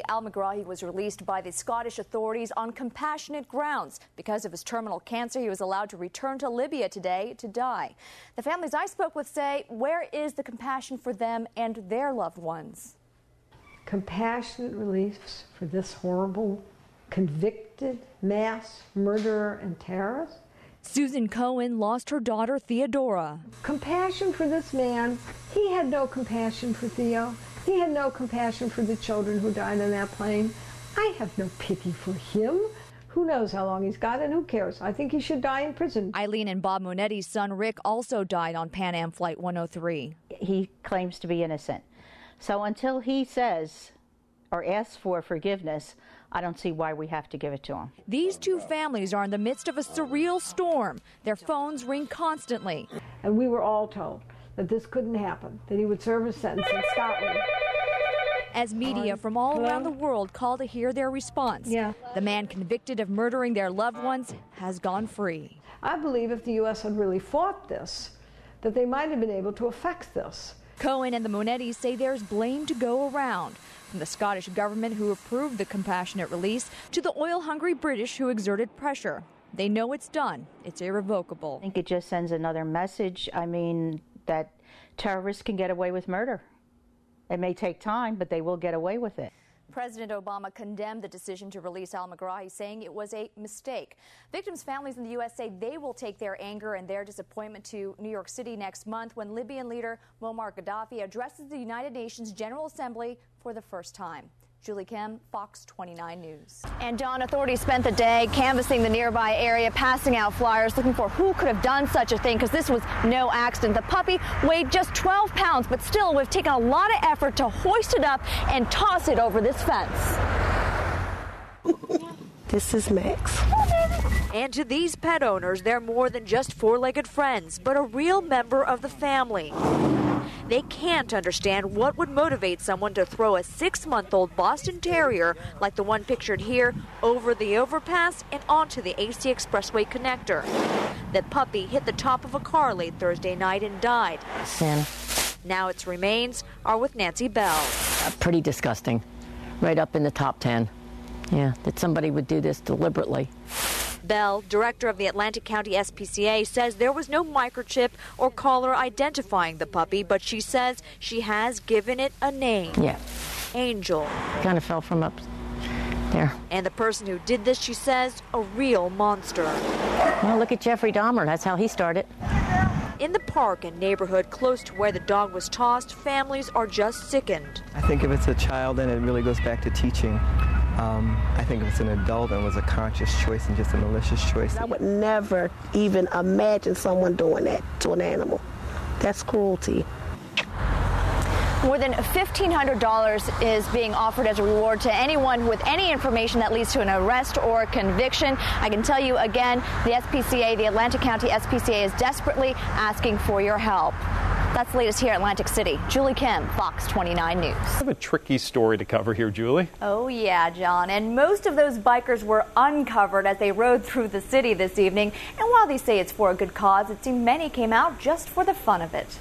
Al Megrahi was released by the Scottish authorities on compassionate grounds. Because of his terminal cancer, he was allowed to return to Libya today to die. The families I spoke with say, where is the compassion for them and their loved ones? Compassionate release for this horrible, convicted mass murderer and terrorist? Susan Cohen lost her daughter Theodora. Compassion for this man. He had no compassion for Theo. He had no compassion for the children who died on that plane. I have no pity for him. Who knows how long he's got and who cares? I think he should die in prison. Eileen and Bob Monetti's son Rick also died on Pan Am Flight 103. He claims to be innocent. So until he says or asks for forgiveness, I don't see why we have to give it to him. These two families are in the midst of a surreal storm. Their phones ring constantly. And we were all told that this couldn't happen, that he would serve his sentence in Scotland. As media from all around the world call to hear their response, the man convicted of murdering their loved ones has gone free. I believe if the U.S. had really fought this, that they might have been able to effect this. Cohen and the Monettis say there's blame to go around, from the Scottish government who approved the compassionate release to the oil-hungry British who exerted pressure. They know it's done. It's irrevocable. I think it just sends another message, that terrorists can get away with murder. It may take time, but they will get away with it. President Obama condemned the decision to release Al Megrahi, saying it was a mistake. Victims' families in the U.S. say they will take their anger and their disappointment to New York City next month when Libyan leader Muammar Gaddafi addresses the United Nations General Assembly for the first time. Julie Kim, Fox 29 News. And Dawn, authorities spent the day canvassing the nearby area, passing out flyers, looking for who could have done such a thing, because this was no accident. The puppy weighed just 12 pounds, but still, we've taken a lot of effort to hoist it up and toss it over this fence. This is Max. And to these pet owners, they're more than just four-legged friends, but a real member of the family. They can't understand what would motivate someone to throw a 6-month-old Boston Terrier, like the one pictured here, over the overpass and onto the AC Expressway connector. The puppy hit the top of a car late Thursday night and died. Sin. Now its remains are with Nancy Bell. Pretty disgusting. Right up in the top 10. Yeah, that somebody would do this deliberately. Bell, director of the Atlantic County SPCA, says there was no microchip or collar identifying the puppy, but she says she has given it a name. Yeah. Angel. Kind of fell from up there. And the person who did this, she says, a real monster. Well, look at Jeffrey Dahmer. That's how he started. In the park and neighborhood close to where the dog was tossed, families are just sickened. I think if it's a child, then it really goes back to teaching. I think if it's an adult and it was a conscious choice and just a malicious choice. I would never even imagine someone doing that to an animal. That's cruelty. More than $1,500 is being offered as a reward to anyone with any information that leads to an arrest or conviction. I can tell you again, the SPCA, the Atlantic County SPCA, is desperately asking for your help. That's the latest here in Atlantic City. Julie Kim, Fox 29 News. I have a tricky story to cover here, Julie. Oh, yeah, John. And most of those bikers were uncovered as they rode through the city this evening. And while they say it's for a good cause, it seems many came out just for the fun of it.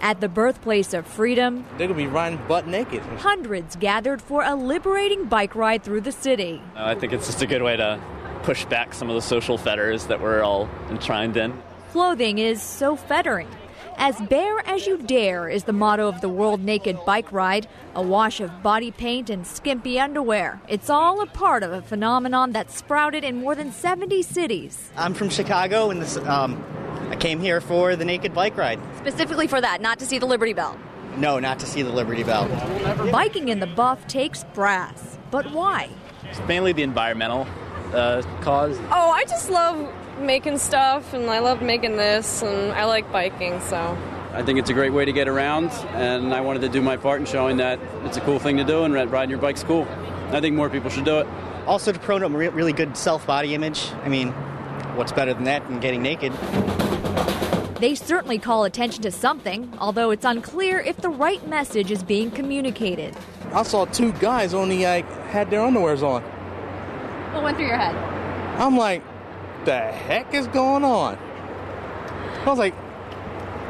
At the birthplace of freedom, they're going to be riding butt naked. Hundreds gathered for a liberating bike ride through the city. I think it's just a good way to push back some of the social fetters that we're all enshrined in. Clothing is so fettering. As bare as you dare is the motto of the World Naked Bike Ride, a wash of body paint and skimpy underwear. It's all a part of a phenomenon that sprouted in more than 70 cities. I'm from Chicago, and I came here for the Naked Bike Ride. Specifically for that, not to see the Liberty Bell? No, not to see the Liberty Bell. Biking in the buff takes brass. But why? It's mainly the environmental cause. Oh, I just love making stuff, and I love making this, and I like biking, so. I think it's a great way to get around, and I wanted to do my part in showing that it's a cool thing to do, and riding your bike's cool. I think more people should do it. Also to promote a really good self-body image. I mean, what's better than that than getting naked? They certainly call attention to something, although it's unclear if the right message is being communicated. I saw two guys only had their underwears on. What went through your head? I'm like, the heck is going on? I was like,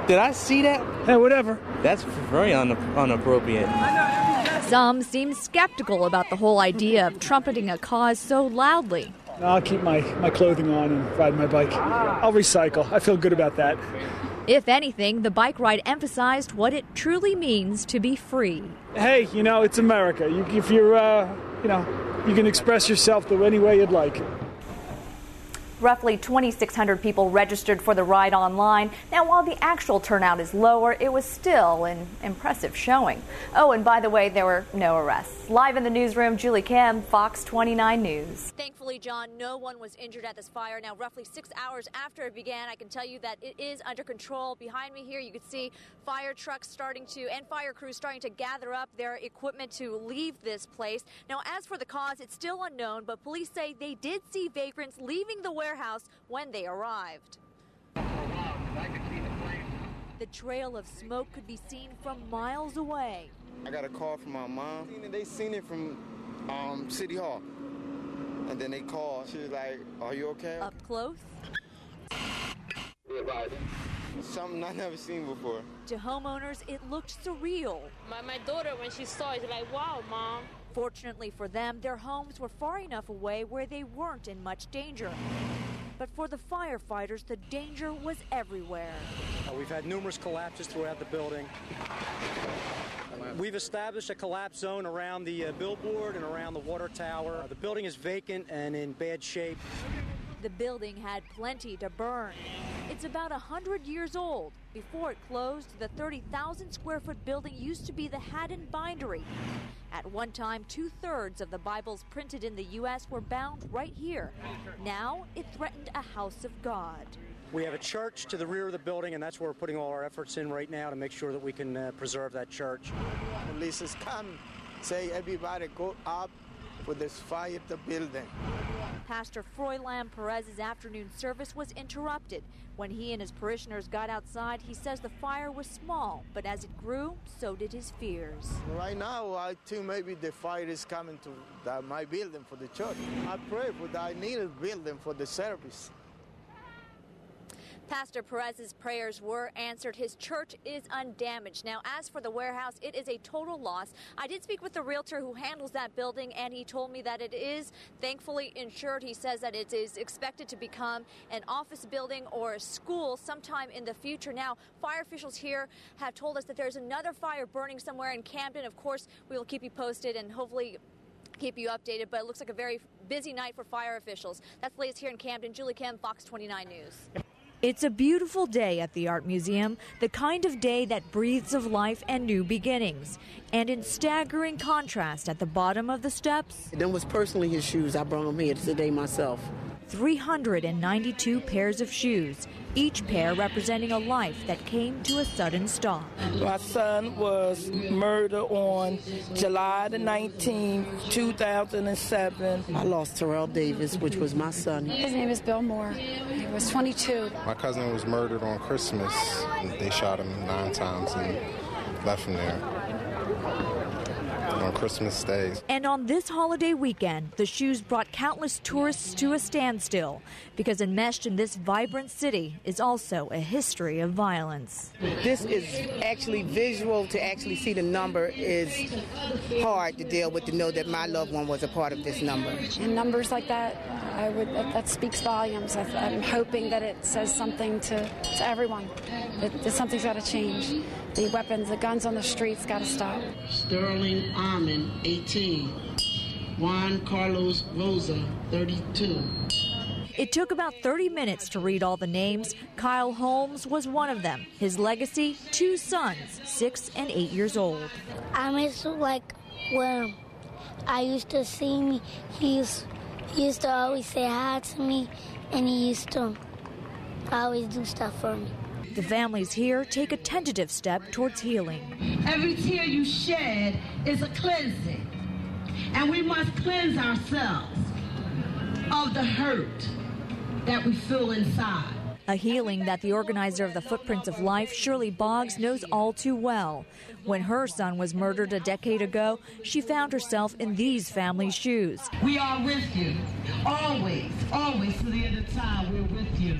did I see that? Hey, whatever. That's very inappropriate. Some seem skeptical about the whole idea of trumpeting a cause so loudly. I'll keep my clothing on and ride my bike. I'll recycle. I feel good about that. If anything, the bike ride emphasized what it truly means to be free. Hey, it's America. If you're, you can express yourself the any way you'd like. Roughly 2,600 people registered for the ride online. Now, while the actual turnout is lower, it was still an impressive showing. Oh, and by the way, there were no arrests. Live in the newsroom, Julie Kim, Fox 29 News. Thankfully, John, no one was injured at this fire. Now, roughly 6 hours after it began, I can tell you that it is under control. Behind me here, you can see fire trucks and fire crews starting to gather up their equipment to leave this place. Now, as for the cause, it's still unknown, but police say they did see vagrants leaving the warehouse when they arrived. The trail of smoke could be seen from miles away. I got a call from my mom. They seen it from City Hall. And then they called. She was like, "Are you okay?" Up close. Something I never seen before. To homeowners, it looked surreal. My daughter, when she saw it, like, "Wow, Mom." Fortunately for them, their homes were far enough away where they weren't in much danger. But for the firefighters, the danger was everywhere. We've had numerous collapses throughout the building. We've established a collapse zone around the billboard and around the water tower. The building is vacant and in bad shape. The building had plenty to burn. It's about 100 years old. Before it closed, the 30,000 square foot building used to be the Haddon Bindery. At one time, 2/3 of the Bibles printed in the U.S. were bound right here. Now, it threatened a house of God. We have a church to the rear of the building, and that's where we're putting all our efforts in right now to make sure that we can preserve that church. Police has come, say everybody go up with this fire at the building. Pastor Froilan Perez's afternoon service was interrupted. When he and his parishioners got outside, he says the fire was small, but as it grew, so did his fears. Right now, I think maybe the fire is coming to my building for the church. I pray for that. I need a building for the service. Pastor Perez's prayers were answered. His church is undamaged. Now, as for the warehouse, it is a total loss. I did speak with the realtor who handles that building, and he told me that it is thankfully insured. He says that it is expected to become an office building or a school sometime in the future. Now, fire officials here have told us that there's another fire burning somewhere in Camden. Of course, we will keep you posted and hopefully keep you updated, but it looks like a very busy night for fire officials. That's the latest here in Camden. Julie Kim, Fox 29 News. It's a beautiful day at the Art Museum, the kind of day that breathes of life and new beginnings. And in staggering contrast at the bottom of the steps, Them was personally his shoes. I brought them here today myself. 392 pairs of shoes, each pair representing a life that came to a sudden stop. My son was murdered on July the 19th, 2007. I lost Terrell Davis, which was my son. His name is Bill Moore. He was 22. My cousin was murdered on Christmas. They shot him 9 times and left him there on Christmas Day. And on this holiday weekend, the shoes brought countless tourists to a standstill because enmeshed in this vibrant city is also a history of violence. This is actually visual. To actually see the number is hard to deal with, to know that my loved one was a part of this number. And numbers like that, that speaks volumes. I'm hoping that it says something to everyone, that something's got to change. The weapons, the guns on the streets got to stop. Sterling Armin, 18. Juan Carlos Rosa, 32. It took about 30 minutes to read all the names. Kyle Holmes was one of them. His legacy, 2 sons, 6 and 8 years old. I miss like when I used to see me, he used to always say hi to me, and he used to always do stuff for me. The families here take a tentative step towards healing. Every tear you shed is a cleansing, and we must cleanse ourselves of the hurt that we feel inside. A healing that the organizer of the Footprints of Life, Shirley Boggs, knows all too well. When her son was murdered a decade ago, she found herself in these family shoes. We are with you, always, always to the end of time, we're with you.